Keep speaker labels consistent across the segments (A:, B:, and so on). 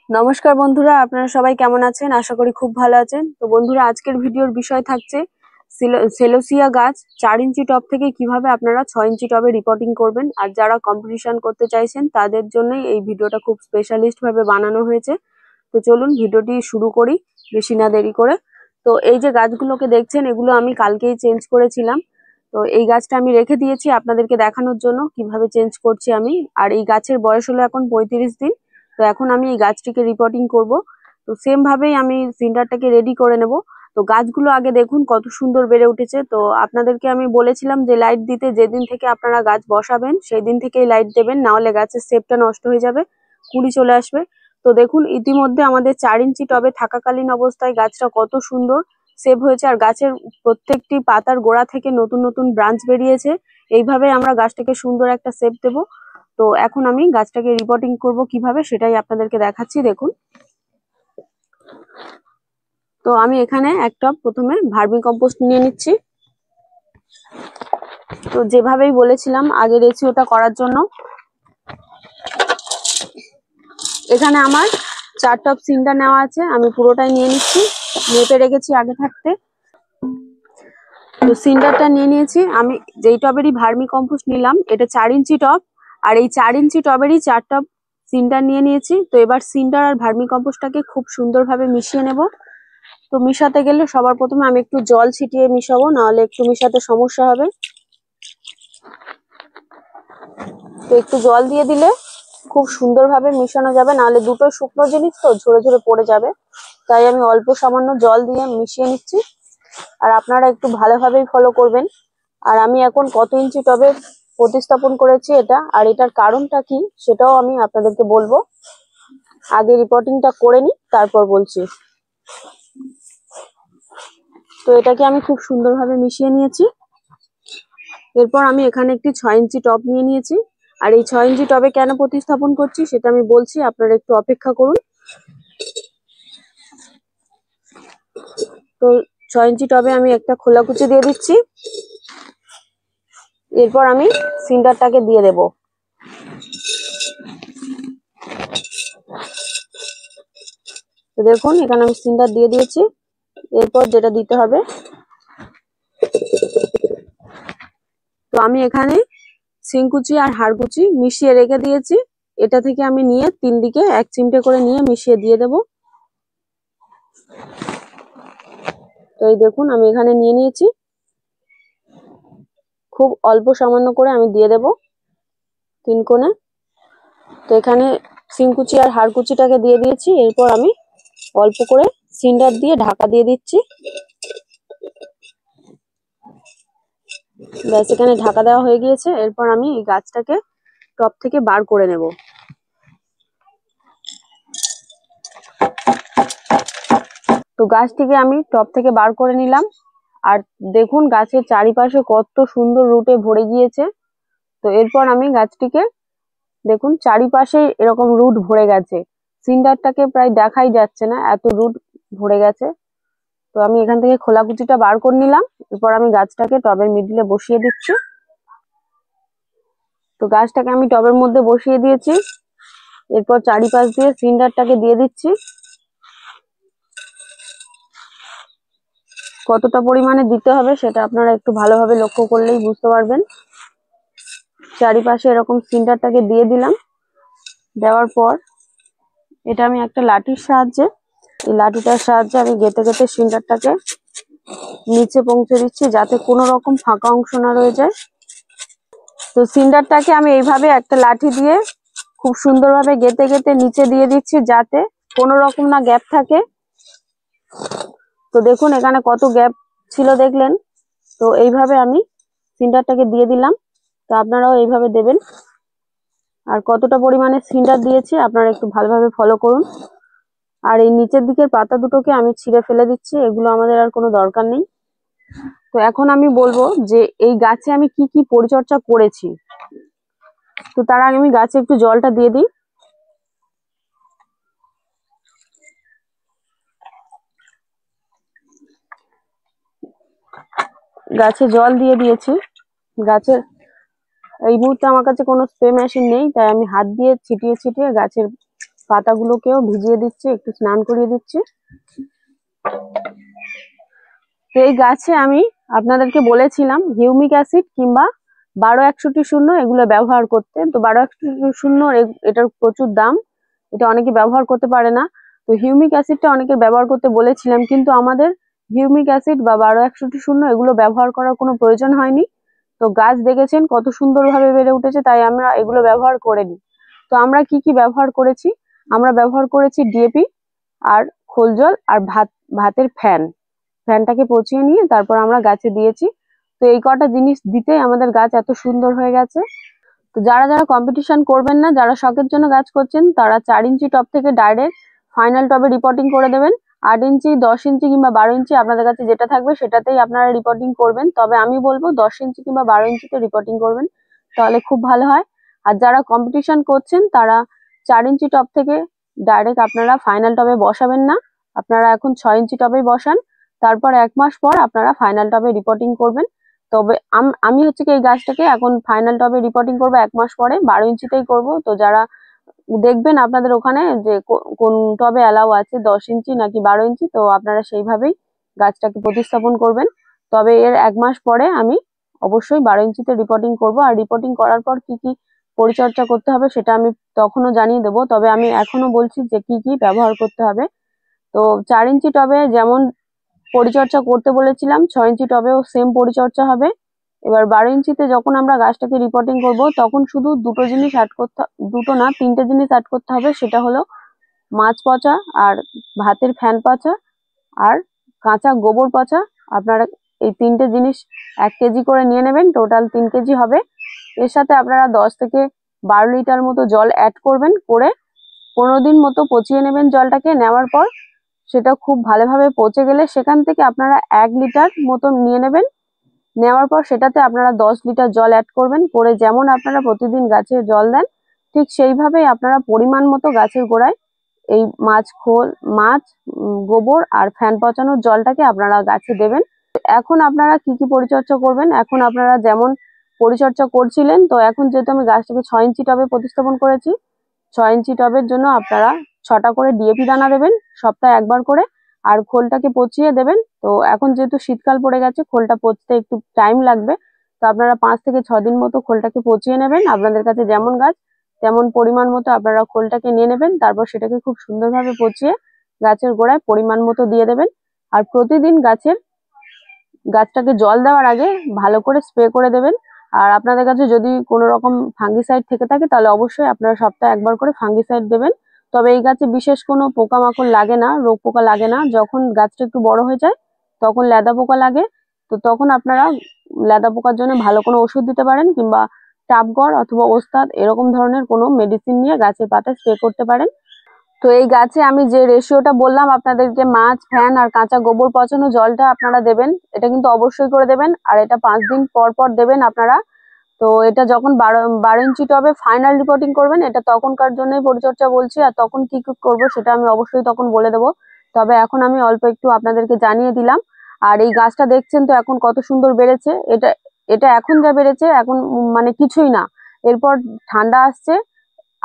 A: নমস্কার বন্ধুরা, আপনারা সবাই কেমন আছেন? আশা করি খুব ভালো আছেন। তো বন্ধুরা, আজকের ভিডিওর বিষয় থাকছে সেলোসিয়া গাছ 4 ইঞ্চি টব থেকে কিভাবে আপনারা 6 ইঞ্চি টবে রিপোর্টিং করবেন। আর যারা কম্পিটিশন করতে চাইছেন তাদের জন্যই এই ভিডিওটা খুব স্পেশালিস্ট ভাবে বানানো হয়েছে। তো চলুন ভিডিওটি শুরু করি বেশি না দেরি করে। তো এই যে গাছগুলোকে দেখছেন, এগুলো আমি কালকেই চেঞ্জ করেছিলাম। তো এই গাছটা আমি রেখে দিয়েছি আপনাদেরকে দেখানোর জন্য কিভাবে চেঞ্জ করছি আমি। আর এই গাছের বয়স হলো এখন 35 দিন। তো এখন আমি এই গাছটিকে রিপোর্টিং করব। তো সেম ভাবেই আমি সিন্ডারটাকে রেডি করে নেব। তো গাছগুলো আগে দেখুন কত সুন্দর বেড়ে উঠেছে। তো আপনাদেরকে আমি বলেছিলাম যে লাইট দিতে, যেদিন থেকে আপনারা গাছ বসাবেন সেই দিন থেকেই লাইট দেবেন, না হলে গাছের শেপটা নষ্ট হয়ে যাবে, কুড়ি চলে আসবে। তো দেখুন ইতিমধ্যে আমাদের 4 ইঞ্চি টবে থাকাকালীন অবস্থায় গাছটা কত সুন্দর শেপ হয়েছে। আর গাছের প্রত্যেকটি পাতার গোড়া থেকে নতুন নতুন ব্রাঞ্চ বেরিয়েছে। এইভাবে আমরা গাছটাকে সুন্দর একটা শেপ দেবো। তো এখন আমি গাছটাকে রিপোর্টিং করব কিভাবে সেটাই আপনাদেরকে দেখাচ্ছি, দেখুন। তো আমি এখানে একটা প্রথমে ভার্মি কম্পোস্ট নিয়ে নিচ্ছি। তো যেভাবেই বলেছিলাম আগে রেশিওটা করার জন্য, এখানে আমার 4 টব সিন্ডার নেওয়া আছে, আমি পুরোটাই নিয়ে নিচ্ছি, মেপে রেখেছি আগে থাকতে। তো সিন্ডারটা নিয়ে নিয়েছি আমি। যেই টবেরই ভার্মি কম্পোস্ট নিলাম এটা 4 ইঞ্চি টব, আর এই 4 ইঞ্চি টবেরই 4 টব সিন্ডার নিয়ে নিয়েছি। তো এবার সিন্ডার আর ভার্মি কম্পোস্টটাকে খুব সুন্দরভাবে মিশিয়ে নেব। তো মিশাতে গেলে সবার প্রথমে আমি একটু জল ছিটিয়ে মিশাবো, নাহলে একটু মিশাতে সমস্যা হবে। তো একটু জল দিয়ে দিলে খুব সুন্দরভাবে মিশানো যাবে, নাহলে দুটো শুকনো জিনিস তো ঝরে ঝরে পড়ে যাবে। তাই আমি অল্প সামান্য জল দিয়ে মিশিয়ে নিচ্ছি। আর আপনারা একটু ভালোভাবেই ফলো করবেন। আর আমি এখন কত ইঞ্চি টবে প্রতিস্থাপন করেছি এটা, আর এটার কারণটা কি সেটাও আমি আপনাদেরকে বলবো। আগে রিপোর্টিংটা করে নিই, তারপর বলছি। তো এটাকে আমি খুব সুন্দরভাবে মিশিয়ে নিয়েছি। এরপর আমি এখানে একটি 6 ইঞ্চি টব নিয়ে নিয়েছি। আর এই 6 ইঞ্চি টবে কেন প্রতিস্থাপন করছি সেটা আমি বলছি, আপনারা একটু অপেক্ষা করুন। তো 6 ইঞ্চি টবে আমি একটা খোলা কুচি দিয়ে দিচ্ছি। এরপর আমি সিন্ডারটাকে দিয়ে দেব। তো দেখুন এখানে আমি সিন্ডার দিয়ে দিয়েছি। এরপর যেটা দিতে হবে, তো আমি এখানে শিংকুচি আর হাড়কুচি মিশিয়ে রেখে দিয়েছি। এটা থেকে আমি নিয়ে 3 দিকে 1 চিমটে করে নিয়ে মিশিয়ে দিয়ে দেব। তো এই দেখুন আমি এখানে নিয়ে নিয়েছি, খুব অল্প সামান্য করে আমি দিয়ে দেব 3 কোণে। তো এখানে শিংকুচি আর হাড়কুচিটাকে দিয়ে দিয়েছি। এরপর আমি অল্প করে সিন্ডার দিয়ে ঢাকা দিয়ে দিচ্ছি। ব্যাস, এখানে ঢাকা দেওয়া হয়ে গিয়েছে। এরপর আমি এই গাছটাকে টব থেকে বার করে নেব। তো গাছটিকে আমি টব থেকে বার করে নিলাম। আর দেখুন গাছের চারিপাশে কত সুন্দর রুটে ভরে গিয়েছে। তো এরপর আমি গাছটিকে দেখুন চারিপাশে এরকম রুট ভরে গেছে, সিন্ডারটাকে প্রায় দেখাই যাচ্ছে না, এত রুট ভরে গেছে। তো আমি এখান থেকে খোলা কুচিটা বার করে নিলাম। এরপর আমি গাছটাকে টবের মিডিলে বসিয়ে দিচ্ছি। তো গাছটাকে আমি টবের মধ্যে বসিয়ে দিয়েছি। এরপর চারিপাশ দিয়ে সিন্ডারটাকে দিয়ে দিচ্ছি। কতটা পরিমাণে দিতে হবে সেটা আপনারা একটু ভালোভাবে লক্ষ্য করলেই বুঝতে পারবেন। চারিপাশে এরকম সিন্ডারটাকে দিয়ে দিলাম। দেওয়ার পর এটা আমি একটা লাঠির সাহায্যে, এই লাঠিটার সাহায্যে আমি গেঁথে গেঁথে সিন্ডারটাকে নিচে পৌঁছে দিচ্ছি, যাতে কোনো রকম ফাঁকা অংশ না রয়ে যায়। তো সিন্ডারটাকে আমি এইভাবে একটা লাঠি দিয়ে খুব সুন্দরভাবে গেঁথে গেঁথে নিচে দিয়ে দিচ্ছি, যাতে কোনো রকম না গ্যাপ থাকে। তো দেখুন এখানে কত গ্যাপ ছিল দেখলেন। তো এইভাবে আমি সিন্ডারটাকে দিয়ে দিলাম। তো আপনারাও এইভাবে দেবেন। আর কতটা পরিমাণে সিন্ডার দিয়েছি আপনারা একটু ভালোভাবে ফলো করুন। আর এই নিচের দিকের পাতা দুটোকে আমি ছিঁড়ে ফেলে দিচ্ছি, এগুলো আমাদের আর কোনো দরকার নেই। তো এখন আমি বলবো যে এই গাছে আমি কি কি পরিচর্যা করেছি। তো তার আগে আমি গাছে একটু জলটা দিয়ে দিই। গাছে জল দিয়ে দিয়েছি। গাছের এই মুহূর্তে আমার কাছে কোনো স্প্রে মেশিন নেই, তাই আমি হাত দিয়ে ছিটিয়ে ছিটিয়ে গাছের পাতাগুলোকেও ভিজিয়ে দিচ্ছি, একটু স্নান করিয়ে দিচ্ছি। তো এই গাছে আমি আপনাদেরকে বলেছিলাম হিউমিক অ্যাসিড কিংবা 12-61 এগুলো ব্যবহার করতে। তো 12-61 এটার প্রচুর দাম, এটা অনেকে ব্যবহার করতে পারে না। তো হিউমিক অ্যাসিডটা অনেকে ব্যবহার করতে বলেছিলাম, কিন্তু আমাদের হিউমিক অ্যাসিড বা 12-61 এগুলো ব্যবহার করার কোনো প্রয়োজন হয়নি। তো গাছ দেখেছেন কত সুন্দরভাবে বেড়ে উঠেছে, তাই আমরা এগুলো ব্যবহার করিনি। তো আমরা কি কি ব্যবহার করেছি? আমরা ব্যবহার করেছি ডিএপি আর খোল জল আর ভাতের ফ্যানটাকে পচিয়ে নিয়ে তারপর আমরা গাছে দিয়েছি। তো এই কটা জিনিস দিতেই আমাদের গাছ এত সুন্দর হয়ে গেছে। তো যারা যারা কম্পিটিশন করবেন না, যারা শখের জন্য গাছ করছেন, তারা 4 ইঞ্চি টব থেকে ডাইরেক্ট ফাইনাল টবে রিপোর্টিং করে দেবেন। 8 ইঞ্চি, 10 ইঞ্চি কিংবা 12 ইঞ্চি আপনাদের কাছে যেটা থাকবে সেটাতেই আপনারা রিপোর্টিং করবেন। তবে আমি বলবো 10 ইঞ্চি কিংবা 12 ইঞ্চিতে রিপোর্টিং করবেন, তাহলে খুব ভালো হয়। আর যারা কম্পিটিশন করছেন তারা 4 ইঞ্চি টব থেকে ডাইরেক্ট আপনারা ফাইনাল টবে বসাবেন না, আপনারা এখন 6 ইঞ্চি টবেই বসান। তারপর 1 মাস পর আপনারা ফাইনাল টবে রিপোর্টিং করবেন। তবে আমি হচ্ছে কি এই গাছটাকে এখন ফাইনাল টবে রিপোর্টিং করবো 1 মাস পরে, 12 ইঞ্চিতেই করব। তো যারা দেখবেন আপনাদের ওখানে যে কোন টবে অ্যালাউ আছে, 10 ইঞ্চি নাকি 12 ইঞ্চি, তো আপনারা সেইভাবেই গাছটাকে প্রতিস্থাপন করবেন। তবে এর 1 মাস পরে আমি অবশ্যই 12 ইঞ্চিতে রিপোর্টিং করব। আর রিপোর্টিং করার পর কি কি পরিচর্যা করতে হবে সেটা আমি তখনও জানিয়ে দেবো। তবে আমি এখনো বলছি যে কি কি ব্যবহার করতে হবে। তো 4 ইঞ্চি টবে যেমন পরিচর্যা করতে বলেছিলাম, 6 ইঞ্চি টবেও সেম পরিচর্যা হবে। এবার 12 ইঞ্চিতে যখন আমরা গাছটাকে রিপোর্টিং করব, তখন শুধু দুটো জিনিস অ্যাড করতে, দুটো না 3টে জিনিস অ্যাড করতে হবে। সেটা হলো মাছ পচা আর ভাতের ফ্যান পচা আর কাঁচা গোবর পচা। আপনারা এই 3টে জিনিস 1 কেজি করে নিয়ে নেবেন, টোটাল 3 কেজি হবে। এর সাথে আপনারা 10 থেকে 12 লিটার মতো জল অ্যাড করবেন, করে 15 দিন মতো পচিয়ে নেবেন জলটাকে। নেওয়ার পর সেটা খুব ভালোভাবে পচে গেলে সেখান থেকে আপনারা 1 লিটার মতো নিয়ে নেবেন। নেওয়ার পর সেটাতে আপনারা 10 লিটার জল অ্যাড করবেন, করে যেমন আপনারা প্রতিদিন গাছে জল দেন ঠিক সেইভাবেই আপনারা পরিমাণ মতো গাছের গোড়ায় এই মাছ, গোবর আর ফ্যান পচানোর জলটাকে আপনারা গাছে দেবেন। এখন আপনারা কি কি পরিচর্যা করবেন? এখন আপনারা যেমন পরিচর্যা করছিলেন, তো এখন যেহেতু আমি গাছটাকে 6 ইঞ্চি টবে প্রতিস্থাপন করেছি, 6 ইঞ্চি টবের জন্য আপনারা 6টা করে ডিএপি দানা দেবেন সপ্তাহে একবার করে, আর খোলটাকে পচিয়ে দেবেন। তো এখন যেহেতু শীতকাল পড়ে গেছে, খোলটা পচতে একটু টাইম লাগবে, তো আপনারা 5 থেকে 6 দিন মতো খোলটাকে পচিয়ে নেবেন। আপনাদের কাছে যেমন গাছ তেমন পরিমাণ মতো আপনারা খোলটাকে নিয়ে নেবেন, তারপর সেটাকে খুব সুন্দরভাবে পচিয়ে গাছের গোড়ায় পরিমাণ মতো দিয়ে দেবেন। আর প্রতিদিন গাছটাকে জল দেওয়ার আগে ভালো করে স্প্রে করে দেবেন। আর আপনাদের কাছে যদি কোনো রকম ফাঙ্গিসাইড থেকে থাকে, তাহলে অবশ্যই আপনারা সপ্তাহে একবার করে ফাঙ্গিসাইড দেবেন। তবে এই গাছে বিশেষ কোনো পোকামাকড় লাগে না, রোগ পোকা লাগে না। যখন গাছটা একটু বড় হয়ে যায় তখন লেদা পোকা লাগে, তো তখন আপনারা লেদা পোকার জন্য ভালো কোনো ওষুধ দিতে পারেন, কিংবা টাবগড় অথবা ওস্তাদ এরকম ধরনের কোনো মেডিসিন নিয়ে গাছের পাতায় স্প্রে করতে পারেন। তো এই গাছে আমি যে রেশিওটা বললাম আপনাদেরকে, মাছ, ফ্যান আর কাঁচা গোবর পচানো জলটা আপনারা দেবেন, এটা কিন্তু অবশ্যই করে দেবেন। আর এটা 5 দিন পর পর দেবেন আপনারা। তো এটা যখন 12 ইঞ্চি টবে ফাইনাল রিপোর্টিং করবেন, এটা তখনকার জন্যই পরিচর্যা বলছি। আর তখন কি কি করবো সেটা আমি অবশ্যই তখন বলে দেবো। তবে এখন আমি অল্প একটু আপনাদেরকে জানিয়ে দিলাম। আর এই গাছটা দেখছেন তো এখন কত সুন্দর বেড়েছে। এটা এটা এখন যা বেড়েছে এখন মানে কিছুই না। এরপর ঠান্ডা আসছে,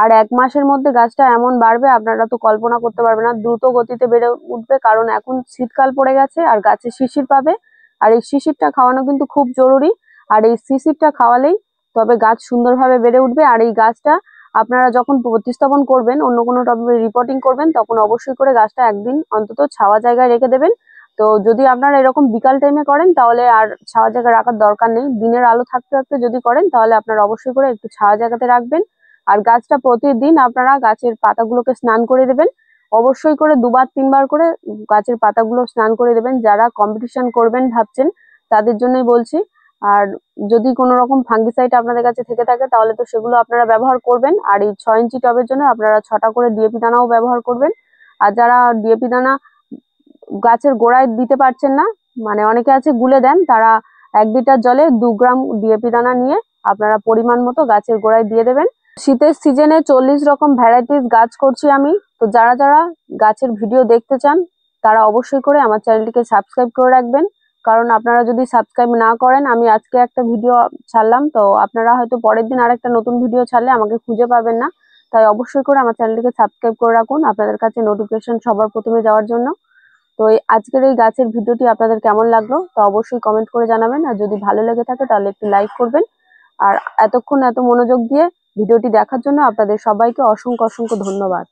A: আর 1 মাসের মধ্যে গাছটা এমন বাড়বে আপনারা তো কল্পনা করতে পারবেন না, দ্রুত গতিতে বেড়ে উঠবে। কারণ এখন শীতকাল পড়ে গেছে আর গাছে শিশির পাবে, আর এই শিশিরটা খাওয়ানো কিন্তু খুব জরুরি। আর এই শিশিরটা খাওয়ালেই তবে গাছ সুন্দরভাবে বেড়ে উঠবে। আর এই গাছটা আপনারা যখন প্রতিস্থাপন করবেন, অন্য কোনো টবে রিপোর্টিং করবেন, তখন অবশ্যই করে গাছটা একদিন অন্তত ছাওয়া জায়গায় রেখে দেবেন। তো যদি আপনারা এরকম বিকাল টাইমে করেন তাহলে আর ছাওয়া জায়গায় রাখার দরকার নেই। দিনের আলো থাকতে থাকতে যদি করেন তাহলে আপনারা অবশ্যই করে একটু ছাওয়া জায়গাতে রাখবেন। আর গাছটা প্রতিদিন আপনারা গাছের পাতাগুলোকে স্নান করে দেবেন, অবশ্যই করে 2-3 বার করে গাছের পাতাগুলো স্নান করে দেবেন। যারা কম্পিটিশন করবেন ভাবছেন তাদের জন্যই বলছি। আর যদি কোনো রকম ফাঙ্গিসাইড আপনাদের কাছে থেকে থাকে তাহলে তো সেগুলো আপনারা ব্যবহার করবেন। আর এই 6 ইঞ্চি টবের জন্য আপনারা 6টা করে ডিএপি দানাও ব্যবহার করবেন। আর যারা ডিএপি দানা গাছের গোড়ায় দিতে পারছেন না, মানে অনেকে আছে গুলে দেন, তারা 1 লিটার জলে 2 গ্রাম ডিএপি দানা নিয়ে আপনারা পরিমাণ মতো গাছের গোড়ায় দিয়ে দেবেন। শীতের সিজনে 40 রকম ভ্যারাইটিস গাছ করছি আমি। তো যারা যারা গাছের ভিডিও দেখতে চান তারা অবশ্যই করে আমার চ্যানেলটিকে সাবস্ক্রাইব করে রাখবেন। কারণ আপনারা যদি সাবস্ক্রাইব না করেন, আমি আজকে একটা ভিডিও ছাড়লাম, তো আপনারা হয়তো পরের দিন আরেকটা নতুন ভিডিও ছাড়লে আমাকে খুঁজে পাবেন না। তাই অবশ্যই করে আমার চ্যানেলটিকে সাবস্ক্রাইব করে রাখুন আপনাদের কাছে নোটিফিকেশন সবার প্রথমে যাওয়ার জন্য। তো আজকের এই গাছের ভিডিওটি আপনাদের কেমন লাগলো তা অবশ্যই কমেন্ট করে জানাবেন, আর যদি ভালো লেগে থাকে তাহলে একটু লাইক করবেন। আর এতক্ষণ এত মনোযোগ দিয়ে ভিডিওটি দেখার জন্য আপনাদের সবাইকে অসংখ্য অসংখ্য ধন্যবাদ।